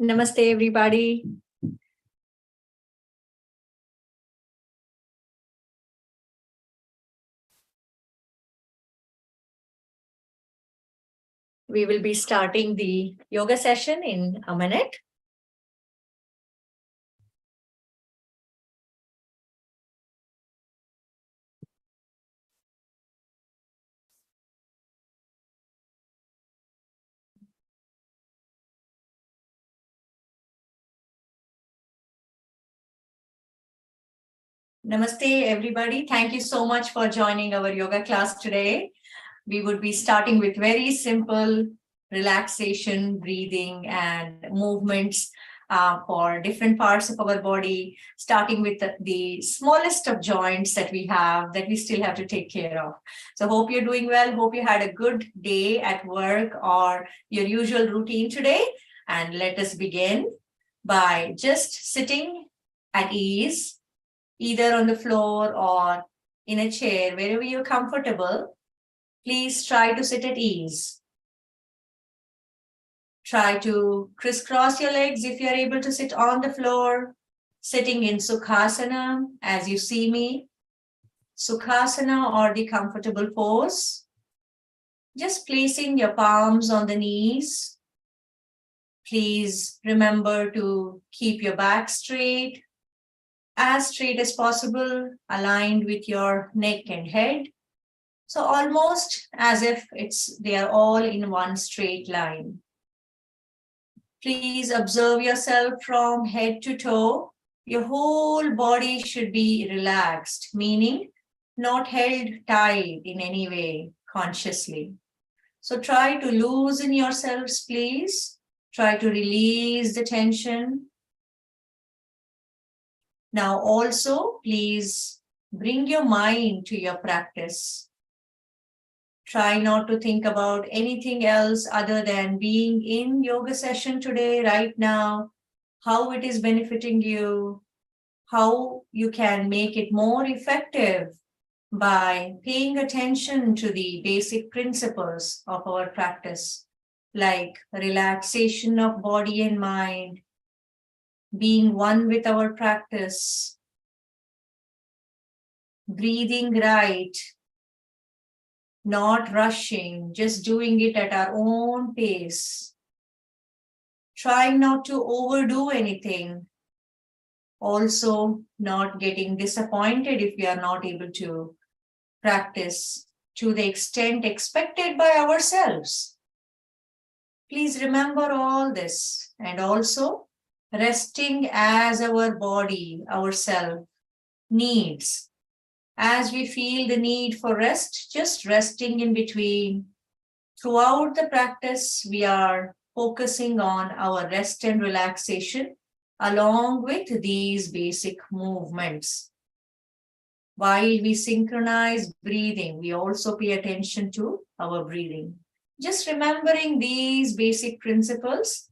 Namaste, everybody. We will be starting the yoga session in a minute. Namaste, everybody. Thank you so much for joining our yoga class today. We would be starting with very simple relaxation, breathing, and movements for different parts of our body, starting with the smallest of joints that we have that we still have to take care of. So hope you're doing well. Hope you had a good day at work or your usual routine today. And let us begin by just sitting at ease, either on the floor or in a chair, wherever you're comfortable. Please try to sit at ease. Try to crisscross your legs if you're able to sit on the floor, sitting in Sukhasana as you see me. Sukhasana, or the comfortable pose. Just placing your palms on the knees. Please remember to keep your back straight as possible, aligned with your neck and head. So almost as if they are all in one straight line. Please observe yourself from head to toe. Your whole body should be relaxed, meaning not held tight in any way consciously. So try to loosen yourselves, please. Try to release the tension. Now also, please bring your mind to your practice. Try not to think about anything else other than being in yoga session today, right now, how it is benefiting you, how you can make it more effective by paying attention to the basic principles of our practice, like relaxation of body and mind, being one with our practice, breathing right, not rushing, just doing it at our own pace, trying not to overdo anything, also not getting disappointed if we are not able to practice to the extent expected by ourselves. Please remember all this, and also resting as our body, ourself, needs. As we feel the need for rest, just resting in between. Throughout the practice, we are focusing on our rest and relaxation along with these basic movements. While we synchronize breathing, we also pay attention to our breathing. Just remembering these basic principles,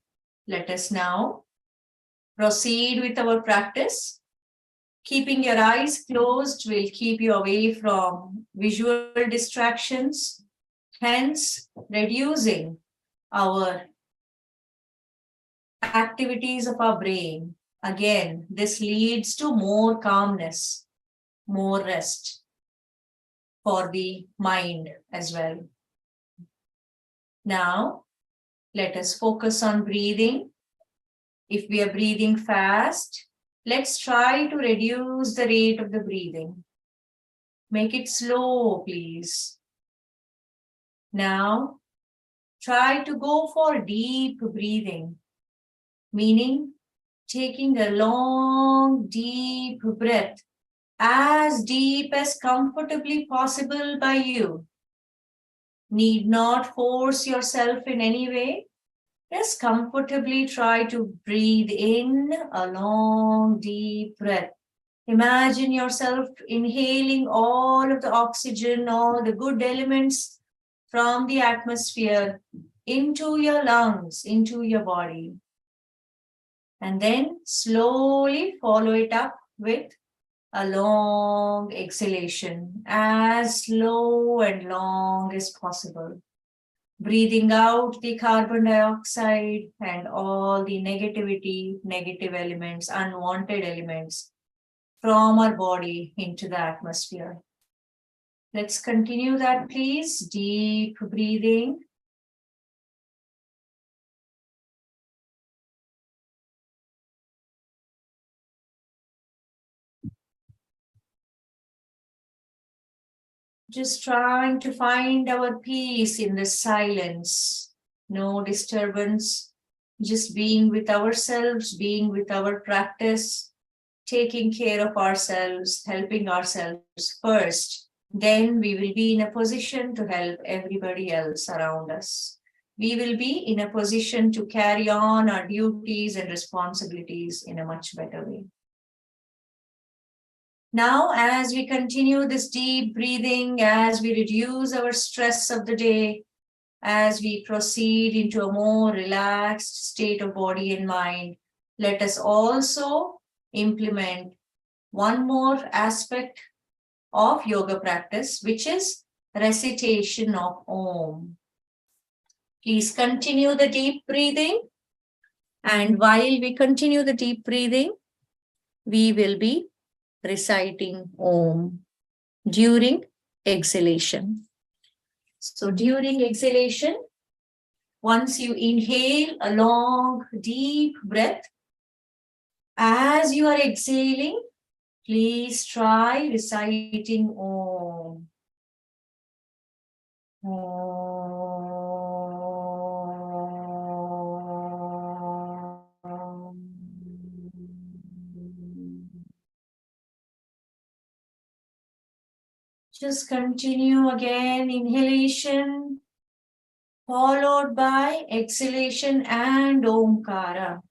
let us now proceed with our practice. Keeping your eyes closed will keep you away from visual distractions, hence reducing our activities of our brain. Again, this leads to more calmness, more rest for the mind as well. Now, let us focus on breathing. If we are breathing fast, let's try to reduce the rate of the breathing. Make it slow, please. Now, try to go for deep breathing, meaning taking a long, deep breath, as deep as comfortably possible by you. Need not force yourself in any way. Just comfortably try to breathe in a long, deep breath. Imagine yourself inhaling all of the oxygen, all the good elements from the atmosphere into your lungs, into your body. And then slowly follow it up with a long exhalation, as slow and long as possible. breathing out the carbon dioxide and all the negativity, negative elements, unwanted elements from our body into the atmosphere. Let's continue that, please. Deep breathing. Just trying to find our peace in the silence. No disturbance. Just being with ourselves, being with our practice, taking care of ourselves, helping ourselves first. Then we will be in a position to help everybody else around us. We will be in a position to carry on our duties and responsibilities in a much better way. Now, as we continue this deep breathing, as we reduce our stress of the day, as we proceed into a more relaxed state of body and mind, let us also implement one more aspect of yoga practice, which is recitation of Om. Please continue the deep breathing. And while we continue the deep breathing, we will be reciting Om during exhalation. So during exhalation, once you inhale a long, deep breath, as you are exhaling, please try reciting Om. Just continue again, inhalation, followed by exhalation and Omkara.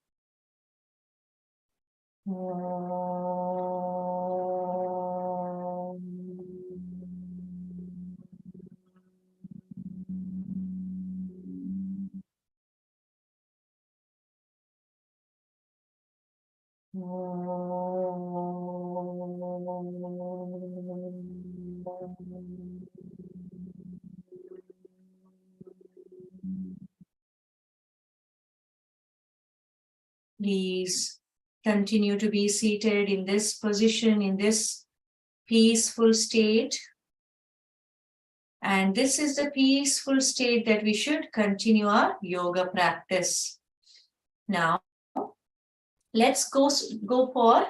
Please continue to be seated in this position, in this peaceful state. And this is the peaceful state that we should continue our yoga practice. Now, let's go for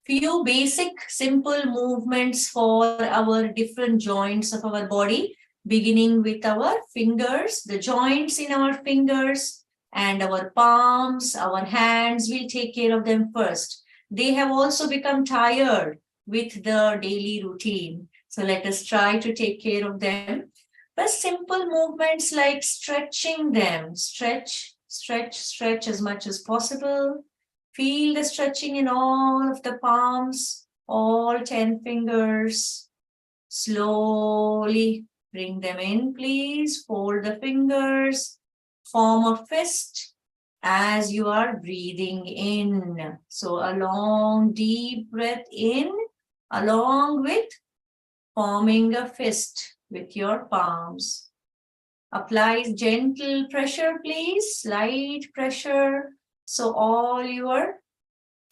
few basic simple movements for our different joints of our body, beginning with our fingers, the joints in our fingers and our palms, our hands. We'll take care of them first. They have also become tired with the daily routine. So let us try to take care of them. But simple movements like stretching them, stretch as much as possible. Feel the stretching in all of the palms, all 10 fingers. Slowly bring them in, please. Fold the fingers, form a fist as you are breathing in. So a long, deep breath in, along with forming a fist with your palms. Apply gentle pressure, please, slight pressure. So all your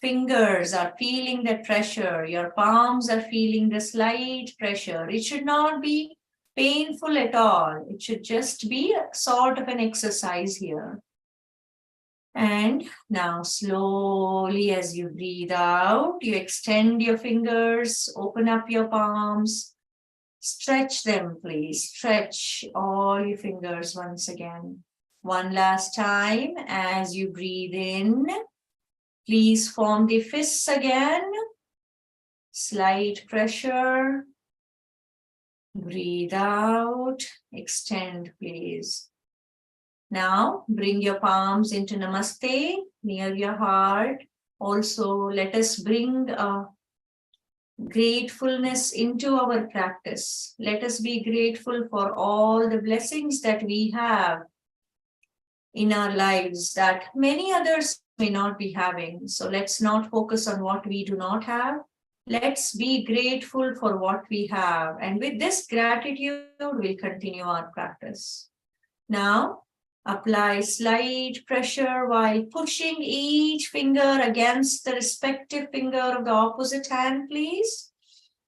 fingers are feeling the pressure, your palms are feeling the slight pressure. It should not be painful at all. It should just be a sort of an exercise here. And now slowly as you breathe out, you extend your fingers, open up your palms, stretch them, please. Stretch all your fingers once again. One last time as you breathe in, please form the fists again. Slight pressure. Breathe out, extend, please. Now bring your palms into Namaste near your heart. Also, let us bring gratefulness into our practice. Let us be grateful for all the blessings that we have in our lives that many others may not be having. So let's not focus on what we do not have. Let's be grateful for what we have. And with this gratitude, we'll continue our practice. Now, apply slight pressure while pushing each finger against the respective finger of the opposite hand, please.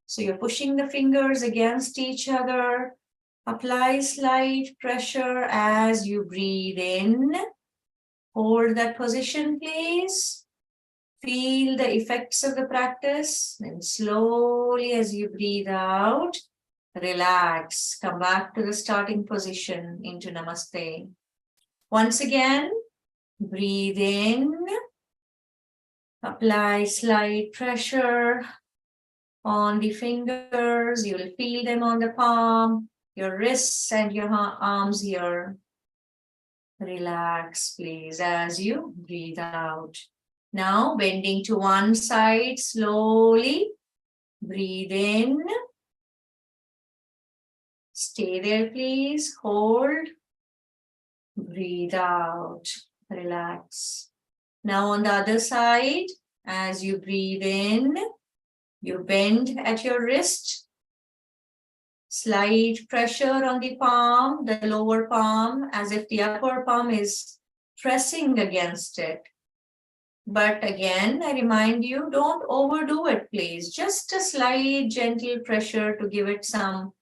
So you're pushing the fingers against each other. Apply slight pressure as you breathe in. Hold that position, please. Feel the effects of the practice. And slowly as you breathe out, relax. Come back to the starting position into Namaste. Once again, breathe in. Apply slight pressure on the fingers. You will feel them on the palm, your wrists and your arms here. Relax, please, as you breathe out. Now, bending to one side slowly. Breathe in. Stay there, please. Hold. Breathe out. Relax. Now, on the other side, as you breathe in, you bend at your wrist. Slight pressure on the palm, the lower palm, as if the upper palm is pressing against it. But again, I remind you, don't overdo it, please. Just a slight gentle pressure to give it some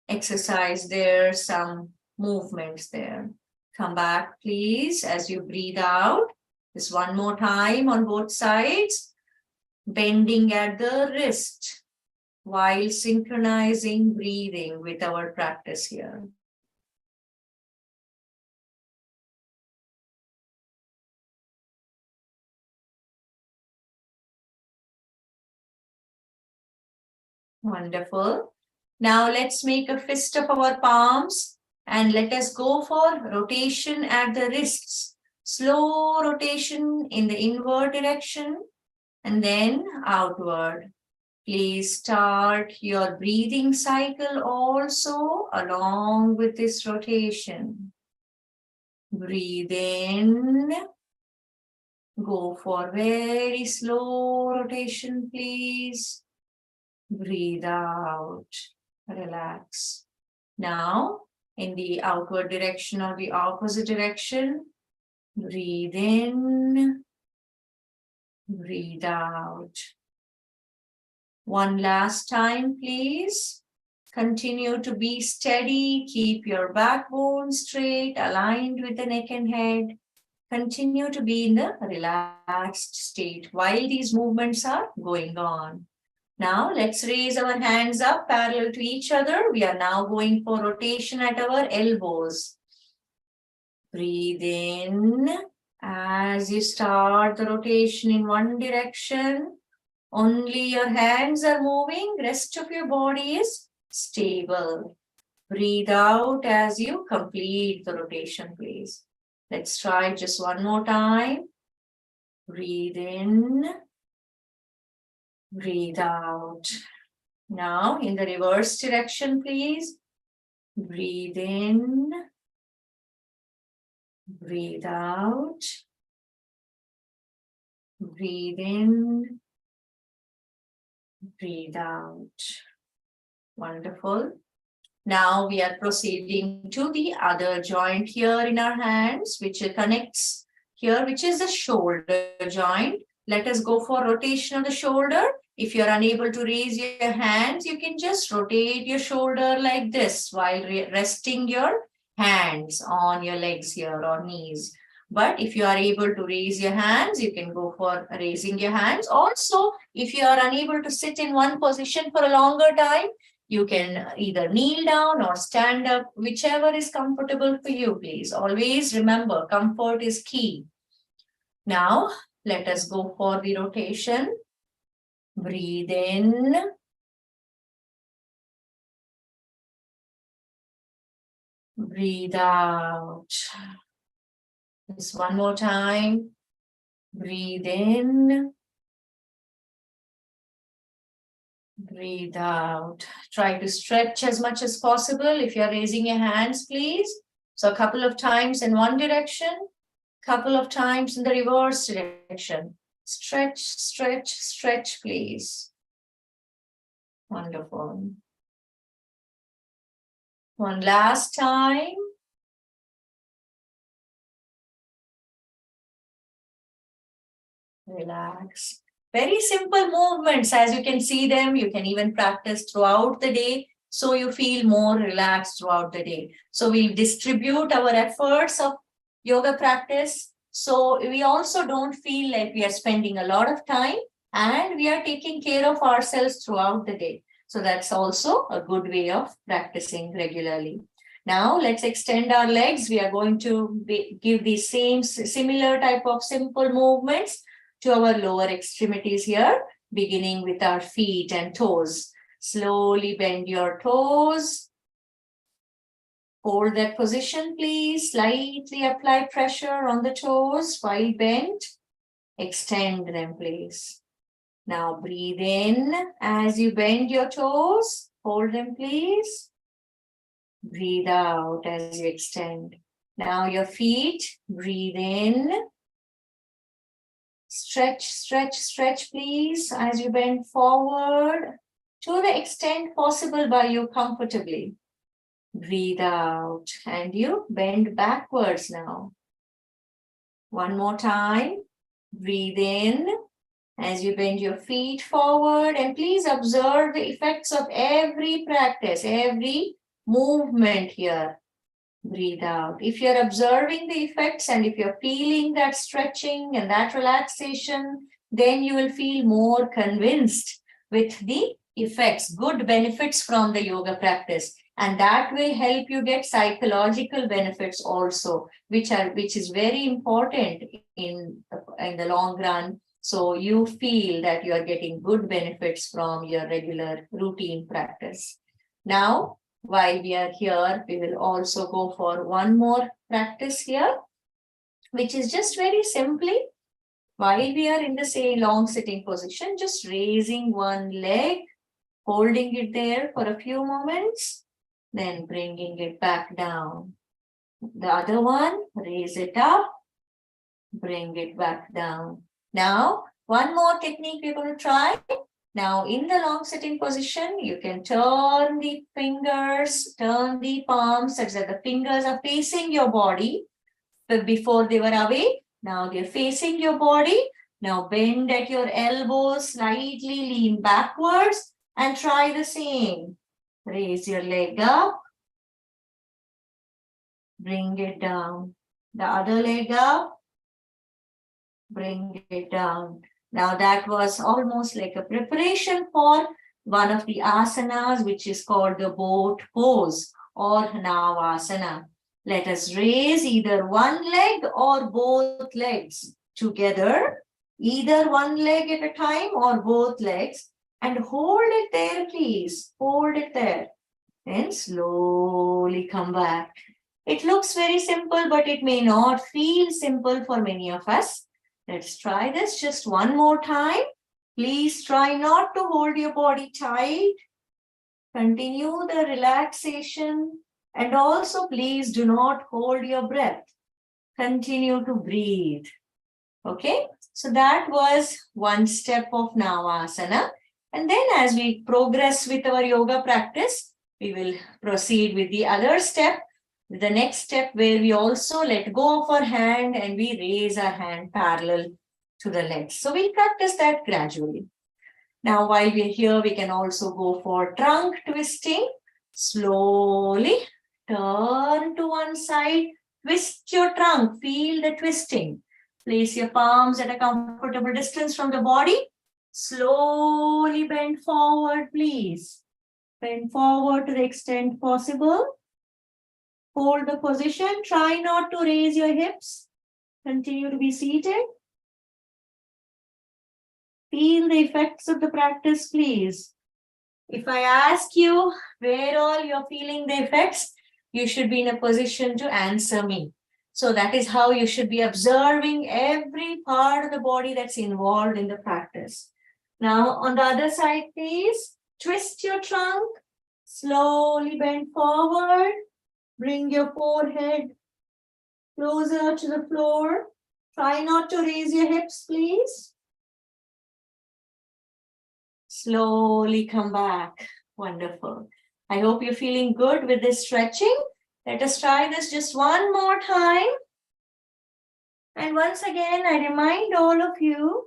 exercise there, some movements there. Come back, please, as you breathe out. Just one more time on both sides. Bending at the wrist while synchronizing breathing with our practice here. Wonderful. Now let's make a fist of our palms and let us go for rotation at the wrists. Slow rotation in the inward direction and then outward. Please start your breathing cycle also along with this rotation. Breathe in. Go for very slow rotation, please. Breathe out. Relax. Now, in the outward direction or the opposite direction, breathe in. Breathe out. One last time, please. Continue to be steady. Keep your backbone straight, aligned with the neck and head. Continue to be in the relaxed state while these movements are going on. Now, let's raise our hands up parallel to each other. We are now going for rotation at our elbows. Breathe in. As you start the rotation in one direction, only your hands are moving, rest of your body is stable. Breathe out as you complete the rotation, please. Let's try just one more time. Breathe in. Breathe out. Now, in the reverse direction, please. Breathe in. Breathe out. Breathe in. Breathe out. Wonderful. Now we are proceeding to the other joint here in our hands, which connects here, which is the shoulder joint. Let us go for rotation of the shoulder. If you're unable to raise your hands, you can just rotate your shoulder like this while resting your hands on your legs here or knees. But if you are able to raise your hands, you can go for raising your hands. Also, if you are unable to sit in one position for a longer time, you can either kneel down or stand up, whichever is comfortable for you, please. Always remember, comfort is key. Now, let us go for the rotation. Breathe in. Breathe out. Just one more time. Breathe in. Breathe out. Try to stretch as much as possible. If you're raising your hands, please. So a couple of times in one direction, couple of times in the reverse direction. Stretch, stretch, stretch, please. Wonderful. One last time. relax. Very simple movements. As you can see them, you can even practice throughout the day. So you feel more relaxed throughout the day. So we'll distribute our efforts of yoga practice. So we also don't feel like we are spending a lot of time and we are taking care of ourselves throughout the day. So that's also a good way of practicing regularly. Now let's extend our legs. We are going to give the same similar type of simple movements to our lower extremities here, beginning with our feet and toes. Slowly bend your toes. Hold that position, please. Slightly apply pressure on the toes while bent. Extend them, please. Now breathe in as you bend your toes. Hold them, please. Breathe out as you extend. Now your feet, breathe in. Stretch, stretch, stretch, please, as you bend forward to the extent possible by you comfortably. Breathe out and you bend backwards now. One more time. Breathe in as you bend your feet forward, and please observe the effects of every practice, every movement here. Breathe out. If you're observing the effects and if you're feeling that stretching and that relaxation, then you will feel more convinced with the effects, good benefits from the yoga practice. And that will help you get psychological benefits also, which is very important in the long run. So you feel that you are getting good benefits from your regular routine practice. Now, while we are here, we will also go for one more practice here, which is just very simply, while we are in the same long sitting position, just raising one leg, holding it there for a few moments, then bringing it back down. The other one, raise it up, bring it back down. Now, one more technique we're going to try. Now, in the long sitting position, you can turn the fingers, turn the palms such that the fingers are facing your body. But before they were away, now they're facing your body. Now bend at your elbows, slightly lean backwards and try the same. Raise your leg up. Bring it down. The other leg up. Bring it down. Now that was almost like a preparation for one of the asanas, which is called the boat pose or Navasana. Let us raise either one leg or both legs together, either one leg at a time or both legs, and hold it there, please. Hold it there. Then slowly come back. It looks very simple, but it may not feel simple for many of us. Let's try this just one more time. Please try not to hold your body tight. Continue the relaxation. And also, please do not hold your breath. Continue to breathe. Okay, so that was one step of Navasana. And then as we progress with our yoga practice, we will proceed with the other step. The next step where we also let go of our hand and we raise our hand parallel to the legs. So we'll practice that gradually. Now, while we're here, we can also go for trunk twisting. Slowly turn to one side, twist your trunk, feel the twisting. Place your palms at a comfortable distance from the body. Slowly bend forward, please. Bend forward to the extent possible. Hold the position. Try not to raise your hips. Continue to be seated. Feel the effects of the practice, please. If I ask you where all you're feeling the effects, you should be in a position to answer me. So that is how you should be observing every part of the body that's involved in the practice. Now, on the other side, please, twist your trunk. Slowly bend forward. Bring your forehead closer to the floor. Try not to raise your hips, please. Slowly come back. Wonderful. I hope you're feeling good with this stretching. Let us try this just one more time. And once again, I remind all of you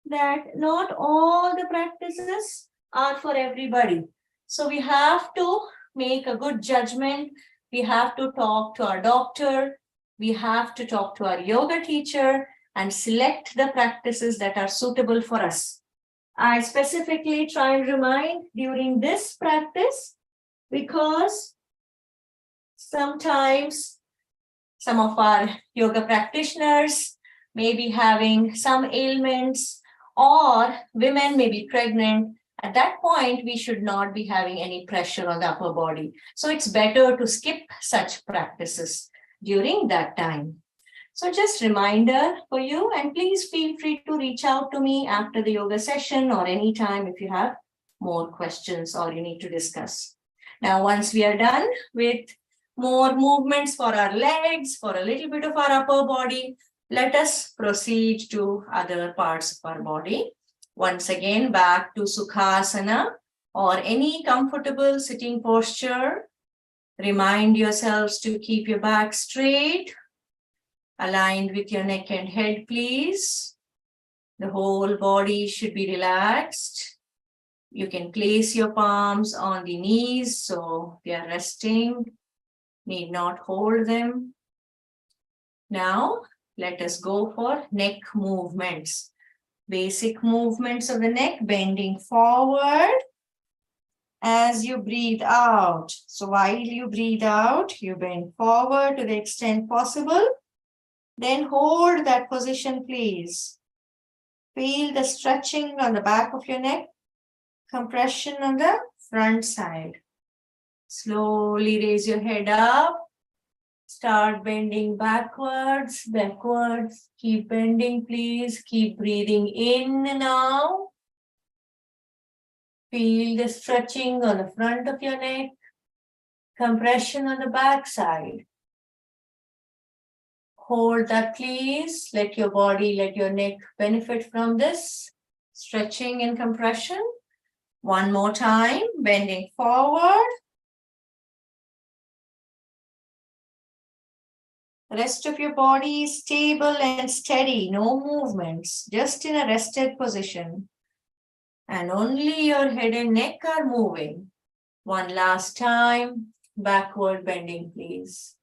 that not all the practices are for everybody. So we have to make a good judgment. We have to talk to our doctor. We have to talk to our yoga teacher and select the practices that are suitable for us. I specifically try and remind during this practice because sometimes some of our yoga practitioners may be having some ailments, or women may be pregnant. At that point, we should not be having any pressure on the upper body. So it's better to skip such practices during that time. So just reminder for you, and please feel free to reach out to me after the yoga session or anytime if you have more questions or you need to discuss. Now, once we are done with more movements for our legs, for a little bit of our upper body, let us proceed to other parts of our body. Once again, back to Sukhasana or any comfortable sitting posture. Remind yourselves to keep your back straight, aligned with your neck and head, please. The whole body should be relaxed. You can place your palms on the knees, so they are resting. Need not hold them. Now, let us go for neck movements. Basic movements of the neck, bending forward as you breathe out. So while you breathe out, you bend forward to the extent possible. Then hold that position, please. Feel the stretching on the back of your neck, compression on the front side. Slowly raise your head up. Start bending backwards. Keep bending, please. Keep breathing in now. Feel the stretching on the front of your neck, compression on the back side. Hold that, please. Let your body, let your neck benefit from this stretching and compression. One more time, bending forward. The rest of your body is stable and steady, no movements, just in a rested position. And only your head and neck are moving. One last time, backward bending, please,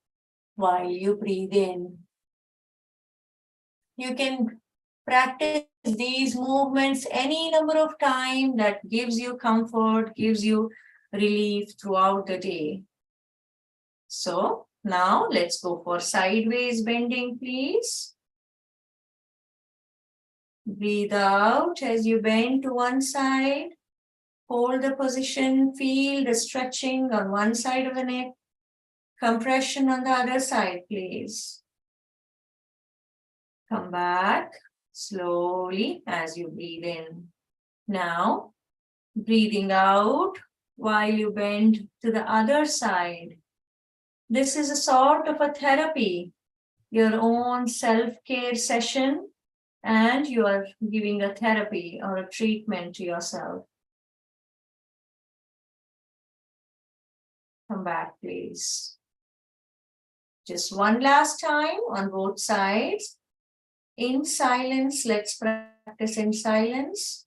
while you breathe in. You can practice these movements any number of times that gives you comfort, gives you relief throughout the day. So now let's go for sideways bending, please. Breathe out as you bend to one side. Hold the position, feel the stretching on one side of the neck, compression on the other side, please. Come back slowly as you breathe in. Now, breathing out while you bend to the other side. This is a sort of a therapy, your own self-care session, and you are giving a therapy or a treatment to yourself. Come back, please. Just one last time on both sides. In silence, let's practice in silence.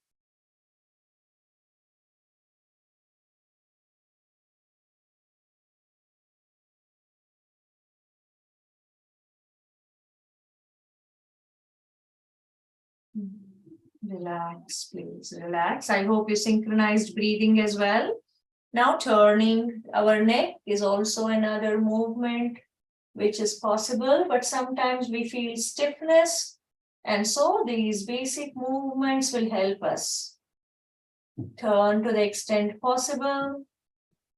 Relax, please, relax. I hope you synchronized breathing as well. Now turning our neck is also another movement which is possible, but sometimes we feel stiffness. And so these basic movements will help us. Turn to the extent possible.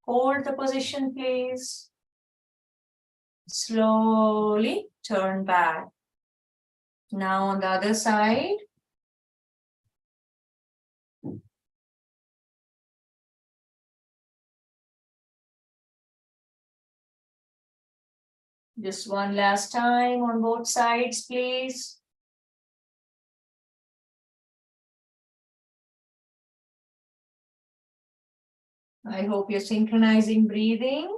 Hold the position, please. Slowly turn back. Now on the other side. Just one last time on both sides, please. I hope you're synchronizing breathing.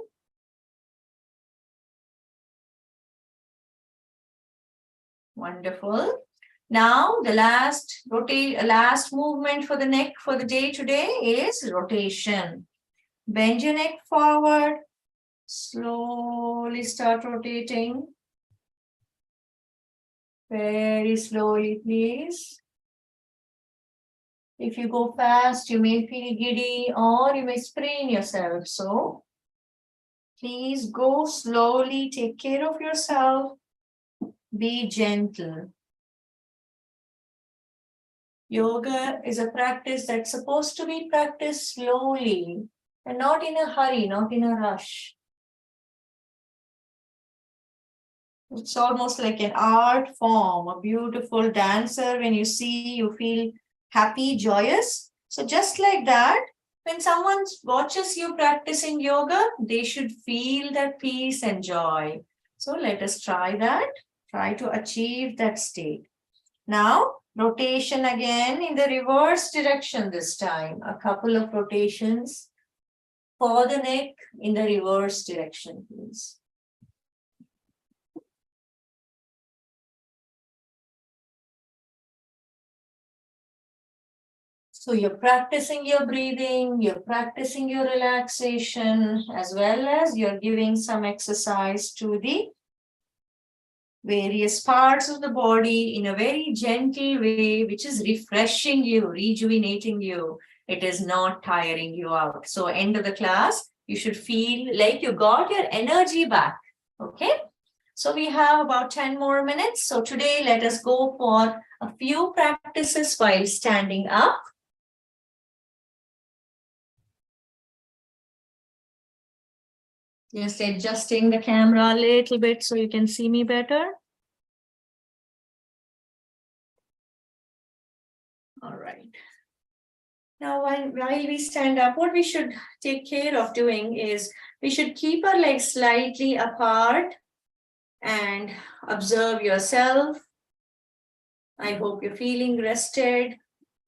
Wonderful. Now, the last movement for the neck for the day today is rotation. Bend your neck forward. Slowly start rotating. Very slowly, please. If you go fast, you may feel giddy or you may sprain yourself. So, please go slowly. Take care of yourself. Be gentle. Yoga is a practice that's supposed to be practiced slowly and not in a hurry, not in a rush. It's almost like an art form, a beautiful dancer. When you see, you feel happy, joyous. So just like that, when someone watches you practicing yoga, they should feel that peace and joy. So let us try that. Try to achieve that state. Now, rotation again in the reverse direction this time. A couple of rotations for the neck in the reverse direction, please. So you're practicing your breathing, you're practicing your relaxation, as well as you're giving some exercise to the various parts of the body in a very gentle way, which is refreshing you, rejuvenating you. It is not tiring you out. So end of the class, you should feel like you got your energy back. Okay. So we have about 10 more minutes. So today, let us go for a few practices while standing up. Just adjusting the camera a little bit so you can see me better. All right. Now, while we stand up, what we should take care of doing is we should keep our legs slightly apart and observe yourself. I hope you're feeling rested.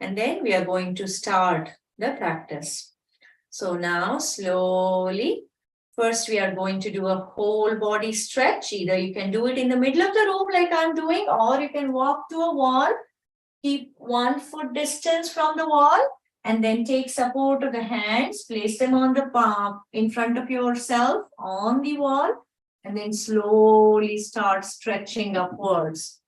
And then we are going to start the practice. So now, slowly, first we are going to do a whole body stretch. Either you can do it in the middle of the room like I'm doing, or you can walk to a wall. Keep 1 foot distance from the wall and then take support of the hands, place them on the palm in front of yourself on the wall, and then slowly start stretching upwards.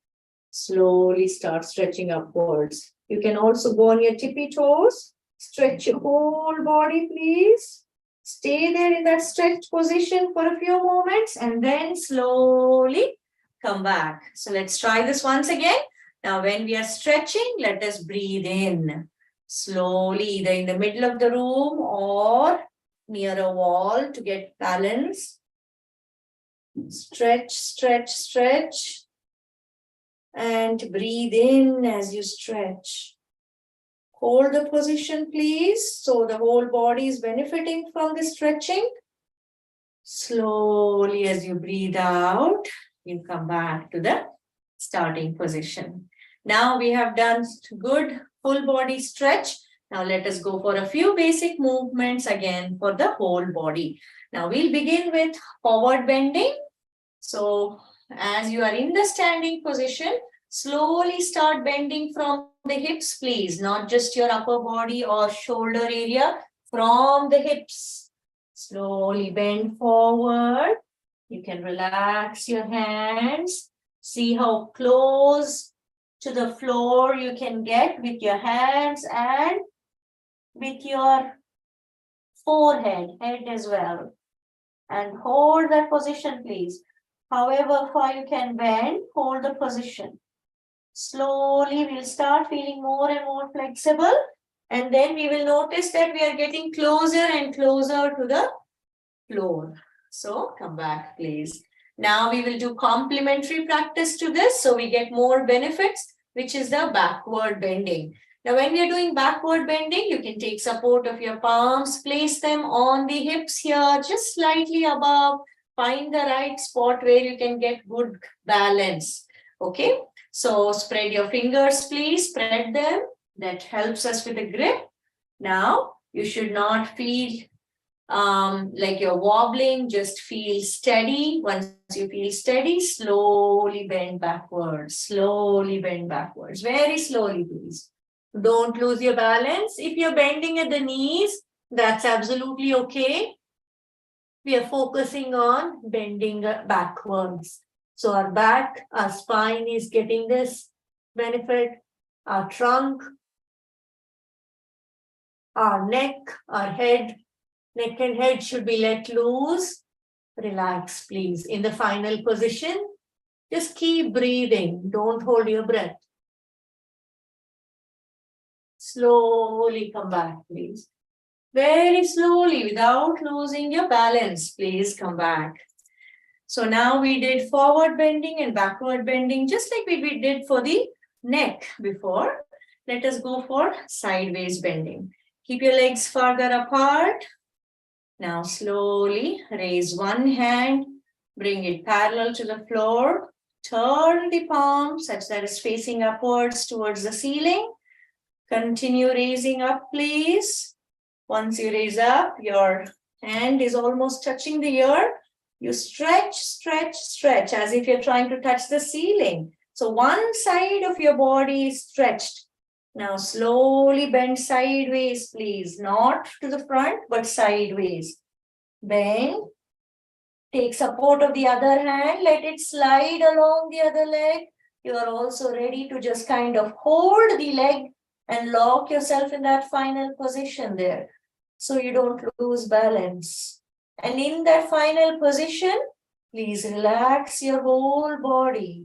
Slowly start stretching upwards. You can also go on your tippy toes. Stretch your whole body, please. Stay there in that stretched position for a few moments and then slowly come back. So let's try this once again. Now, when we are stretching, let us breathe in slowly, either in the middle of the room or near a wall to get balance. Stretch, stretch, stretch. And breathe in as you stretch. Hold the position, please, so the whole body is benefiting from the stretching. Slowly, as you breathe out, you come back to the starting position. Now we have done good full body stretch. Now let us go for a few basic movements again for the whole body. Now we'll begin with forward bending. So as you are in the standing position, slowly start bending from the hips, please, not just your upper body or shoulder area, from the hips. Slowly bend forward. You can relax your hands. See how close to the floor you can get with your hands and with your forehead, head as well. And hold that position, please. However far you can bend, hold the position. Slowly, we'll start feeling more and more flexible. And then we will notice that we are getting closer and closer to the floor. So come back, please. Now we will do complementary practice to this, so we get more benefits, which is the backward bending. Now, when we are doing backward bending, you can take support of your palms, place them on the hips here, just slightly above. Find the right spot where you can get good balance. Okay, so spread your fingers, please, spread them. That helps us with the grip. Now, you should not feel like you're wobbling, just feel steady. Once you feel steady, slowly bend backwards, very slowly, please. Don't lose your balance. If you're bending at the knees, that's absolutely okay. We are focusing on bending backwards. So our back, our spine is getting this benefit, our trunk, our neck, our head, neck and head should be let loose. Relax, please. In the final position, just keep breathing. Don't hold your breath. Slowly come back, please. Very slowly, without losing your balance, please come back. So now we did forward bending and backward bending, just like we did for the neck before. Let us go for sideways bending. Keep your legs farther apart. Now slowly raise one hand, bring it parallel to the floor. Turn the palm such that it's facing upwards towards the ceiling. Continue raising up, please. Once you raise up, your hand is almost touching the ear. You stretch, stretch, stretch as if you're trying to touch the ceiling. So one side of your body is stretched. Now slowly bend sideways, please. Not to the front, but sideways. Bend. Take support of the other hand. Let it slide along the other leg. You are also ready to just kind of hold the leg and lock yourself in that final position there, so you don't lose balance. And in that final position, please relax your whole body.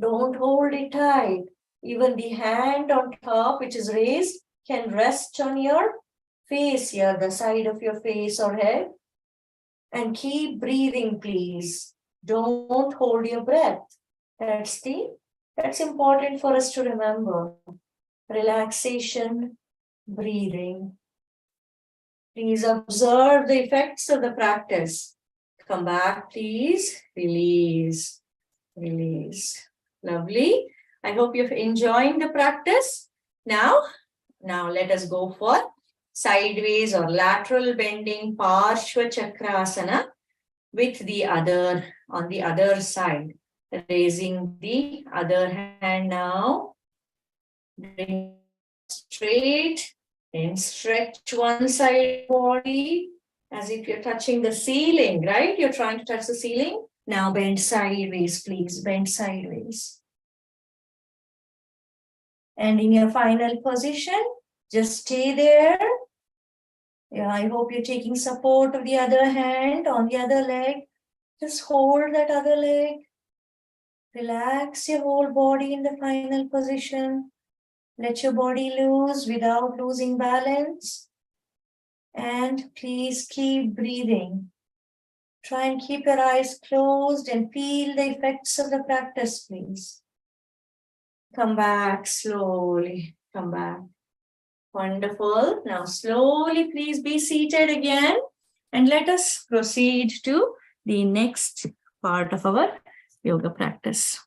Don't hold it tight. Even the hand on top, which is raised, can rest on your face here, the side of your face or head. And keep breathing, please. Don't hold your breath. That's important for us to remember. Relaxation, breathing. Please observe the effects of the practice. Come back, please. Release, release. Lovely. I hope you're enjoying the practice. Now let us go for sideways or lateral bending Parshva Chakrasana with the other, on the other side. Raising the other hand now. Bring straight and stretch one side body as if you're touching the ceiling, right? You're trying to touch the ceiling. Now bend sideways, please. Bend sideways. And in your final position, just stay there. Yeah, I hope you're taking support of the other hand on the other leg. Just hold that other leg. Relax your whole body in the final position. Let your body loose without losing balance. And please keep breathing. Try and keep your eyes closed and feel the effects of the practice, please. Come back slowly. Come back. Wonderful. Now slowly, please be seated again. And let us proceed to the next part of our yoga practice.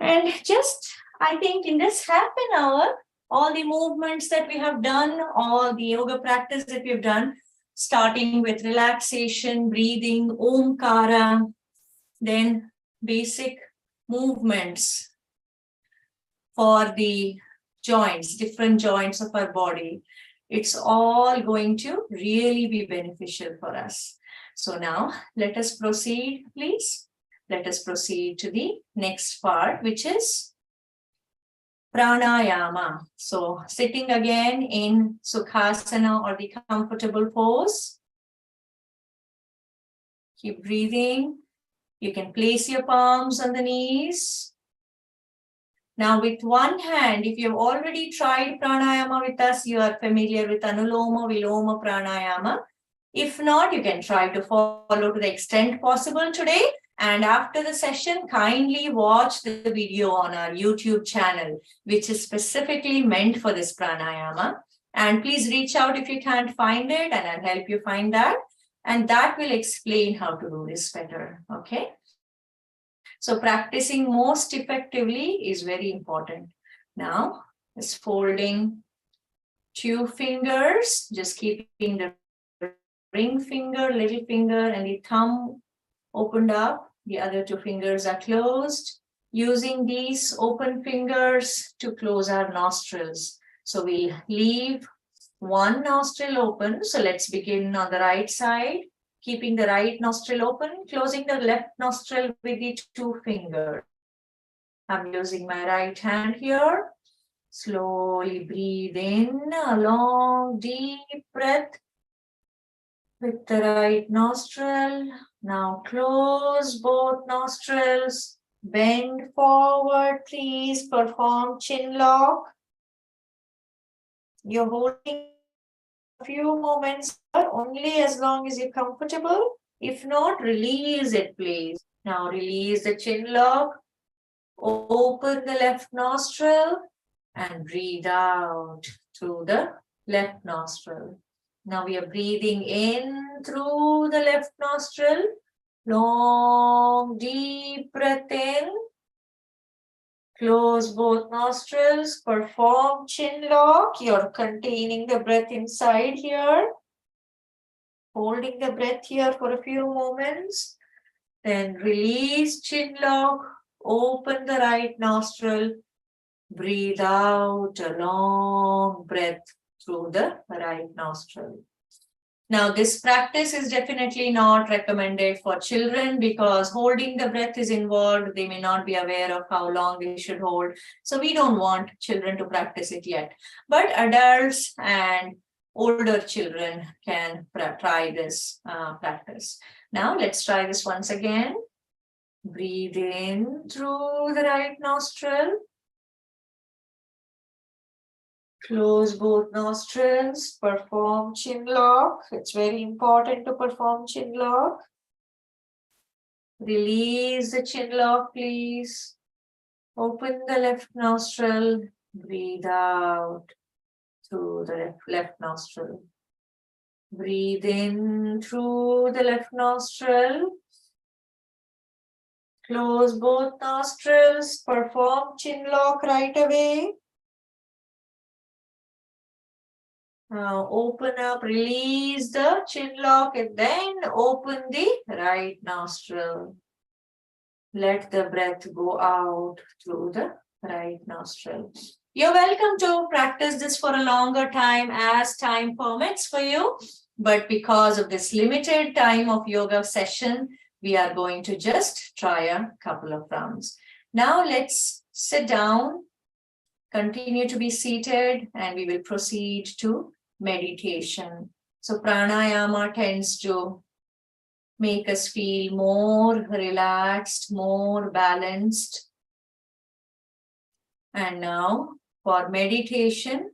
And just, I think in this half an hour, all the movements that we have done, all the yoga practice that we've done, starting with relaxation, breathing, Omkara, then basic movements for the joints, different joints of our body. It's all going to really be beneficial for us. So now let us proceed, please. Let us proceed to the next part, which is pranayama. So sitting again in Sukhasana or the comfortable pose. Keep breathing. You can place your palms on the knees. Now with one hand, if you've already tried pranayama with us, you are familiar with Anuloma Viloma pranayama. If not, you can try to follow to the extent possible today. And after the session, kindly watch the video on our YouTube channel, which is specifically meant for this pranayama. And please reach out if you can't find it, and I'll help you find that. And that will explain how to do this better, okay? So practicing most effectively is very important. Now, just folding 2 fingers, just keeping the ring finger, little finger, and the thumb opened up. The other two fingers are closed. Using these open fingers to close our nostrils. So we'll leave one nostril open. So let's begin on the right side, keeping the right nostril open, closing the left nostril with the two fingers. I'm using my right hand here. Slowly breathe in a long, deep breath with the right nostril. Now close both nostrils. Bend forward, please. Perform chin lock. You're holding a few moments, only as long as you're comfortable. If not, release it, please. Now release the chin lock. Open the left nostril and breathe out through the left nostril. Now we are breathing in through the left nostril. Long, deep breath in. Close both nostrils. Perform chin lock. You're containing the breath inside here. Holding the breath here for a few moments. Then release chin lock. Open the right nostril. Breathe out a long breath through the right nostril. Now, this practice is definitely not recommended for children because holding the breath is involved. They may not be aware of how long they should hold. So we don't want children to practice it yet. But adults and older children can try this practice. Now, let's try this once again. Breathe in through the right nostril. Close both nostrils, perform chin lock. It's very important to perform chin lock. Release the chin lock, please. Open the left nostril, breathe out through the left nostril. Breathe in through the left nostril. Close both nostrils, perform chin lock right away. Now open up, release the chin lock and then open the right nostril. Let the breath go out through the right nostril. You're welcome to practice this for a longer time as time permits for you. But because of this limited time of yoga session, we are going to just try a couple of rounds. Now let's sit down, continue to be seated, and we will proceed to meditation. So pranayama tends to make us feel more relaxed, more balanced. And now for meditation,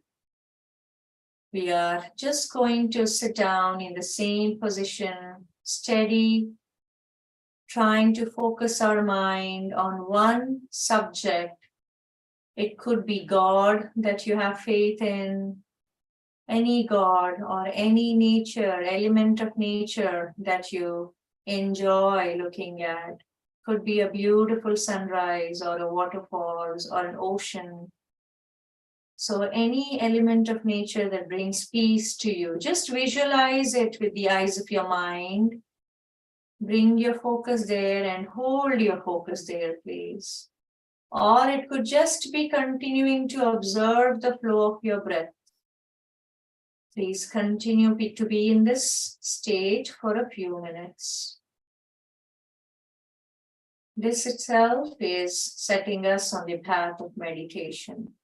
we are just going to sit down in the same position, steady, trying to focus our mind on one subject. It could be God that you have faith in, any God or any nature, element of nature that you enjoy looking at. Could be a beautiful sunrise or a waterfalls or an ocean. So any element of nature that brings peace to you, just visualize it with the eyes of your mind. Bring your focus there and hold your focus there, please. Or it could just be continuing to observe the flow of your breath. Please continue to be in this state for a few minutes. This itself is setting us on the path of meditation.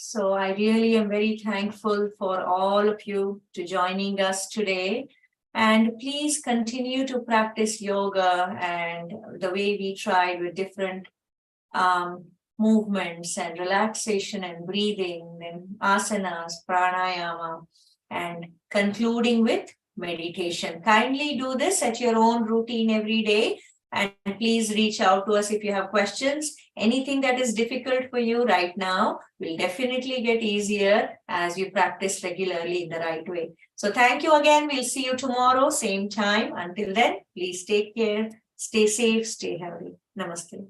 So I really am very thankful for all of you to joining us today. And please continue to practice yoga and the way we tried with different movements and relaxation and breathing and asanas, pranayama, and concluding with meditation. Kindly do this at your own routine every day. And please reach out to us if you have questions. Anything that is difficult for you right now will definitely get easier as you practice regularly in the right way. So thank you again. We'll see you tomorrow, same time. Until then, please take care, stay safe, stay healthy. Namaste.